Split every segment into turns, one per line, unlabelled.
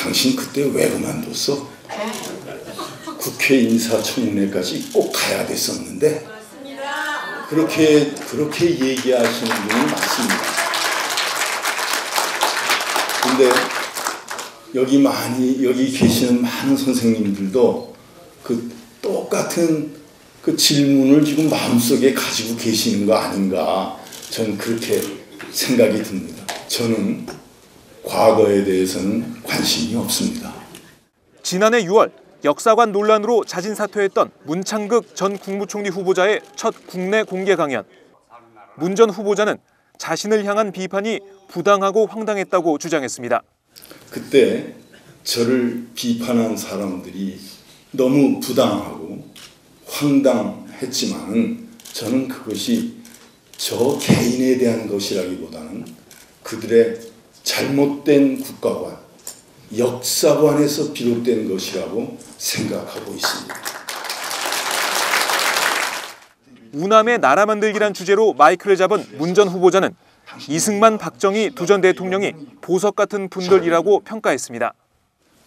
당신 그때 왜 그만뒀어? 국회 인사청문회까지 꼭 가야 됐었는데. 그렇게 얘기하시는 분이 맞습니다. 근데 여기 계시는 많은 선생님들도 그 똑같은 그 질문을 지금 마음속에 가지고 계시는 거 아닌가, 저는 그렇게 생각이 듭니다. 저는 과거에 대해서는 관심이 없습니다.
지난해 6월 역사관 논란으로 자진 사퇴했던 문창극 전 국무총리 후보자의 첫 국내 공개 강연. 문 전 후보자는 자신을 향한 비판이 부당하고 황당했다고 주장했습니다.
그때 저를 비판한 사람들이 너무 부당하고 황당했지만은 저는 그것이 저 개인에 대한 것이라기보다는 그들의 잘못된 국가관, 역사관에서 비롯된 것이라고 생각하고 있습니다.
우남의 나라 만들기란 주제로 마이크를 잡은 문 전 후보자는 이승만, 박정희 두 전 대통령이 보석 같은 분들이라고 평가했습니다.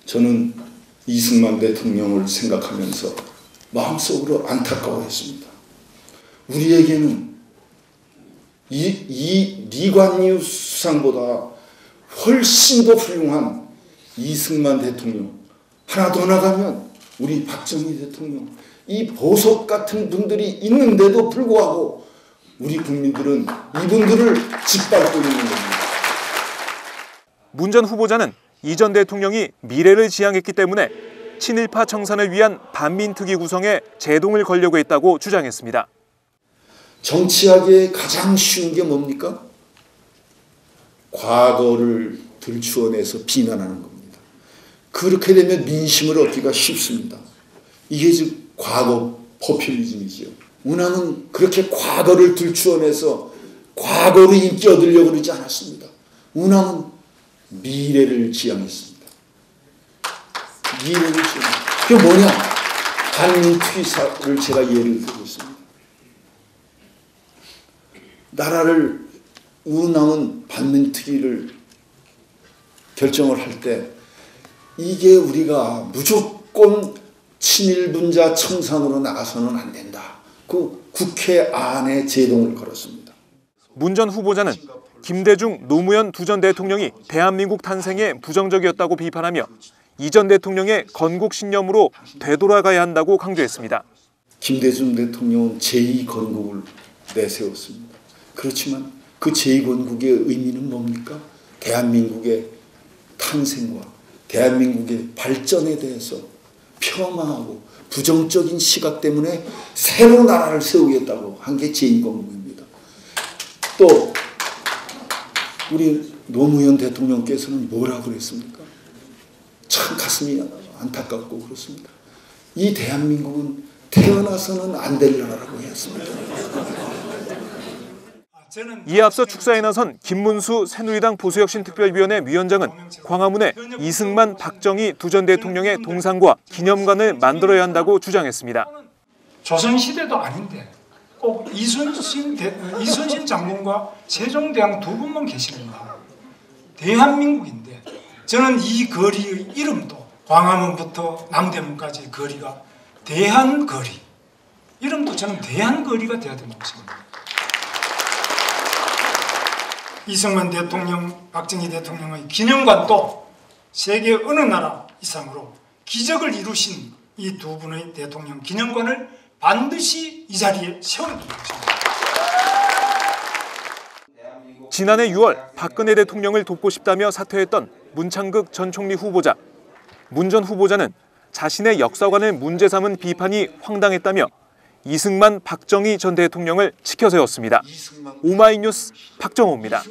저는 이승만 대통령을 생각하면서 마음속으로 안타까워했습니다. 우리에게는 이 리관유 수상보다 훨씬 더 훌륭한 이승만 대통령, 하나 더 나가면 우리 박정희 대통령, 이 보석 같은 분들이 있는데도 불구하고 우리 국민들은 이분들을 짓밟고 있는 겁니다.
문 전 후보자는 이 전 대통령이 미래를 지향했기 때문에 친일파 청산을 위한 반민특위 구성에 제동을 걸려고 했다고 주장했습니다.
정치하기에 가장 쉬운 게 뭡니까? 과거를 들추어내서 비난하는 겁니다. 그렇게 되면 민심을 얻기가 쉽습니다. 이게 즉 과거 포퓰리즘이죠. 운항은 그렇게 과거를 들추어내서 과거로 인기 얻으려고 그러지 않았습니다. 운항은 미래를 지향했습니다. 미래를 지향했습니다. 그게 뭐냐? 반민특위사를 제가 예를 들고 있습니다. 나라를 운항은 반민특위를 결정을 할 때 이게 우리가 무조건 친일분자 청산으로 나가서는 안 된다. 그 국회 안에 제동을 걸었습니다.
문 전 후보자는 김대중, 노무현 두 전 대통령이 대한민국 탄생에 부정적이었다고 비판하며 이 전 대통령의 건국 신념으로 되돌아가야 한다고 강조했습니다.
김대중 대통령은 제2건국을 내세웠습니다. 그렇지만 그 제2건국의 의미는 뭡니까? 대한민국의 탄생과 대한민국의 발전에 대해서 폄하하고 부정적인 시각 때문에 새로 나라를 세우겠다고 한 게 제2건국입니다. 또 우리 노무현 대통령께서는 뭐라고 그랬습니까? 참 가슴이 안타깝고 그렇습니다. 이 대한민국은 태어나서는 안 될 나라라고 했습니다.
이에 앞서 축사에 나선 김문수 새누리당 보수혁신특별위원회 위원장은 광화문에 이승만, 박정희 두 전 대통령의 동상과 기념관을 만들어야 한다고 주장했습니다.
조선시대도 아닌데 꼭 이순신 장군과 세종대왕 두 분만 계십니다. 대한민국인데 저는 이 거리의 이름도 광화문부터 남대문까지 거리가 대한거리, 이름도 저는 대한거리가 돼야 된다고 생각합니다. 이승만 대통령, 박정희 대통령의 기념관도 세계 어느 나라 이상으로 기적을 이루신 이 두 분의 대통령 기념관을 반드시 이 자리에 세워야 된다고 생각합니다.
지난해 6월 박근혜 대통령을 돕고 싶다며 사퇴했던 문창극 전 총리 후보자. 문 전 후보자는 자신의 역사관을 문제 삼은 비판이 황당했다며 이승만, 박정희 전 대통령을 치켜세웠습니다. 오마이뉴스 박정호입니다.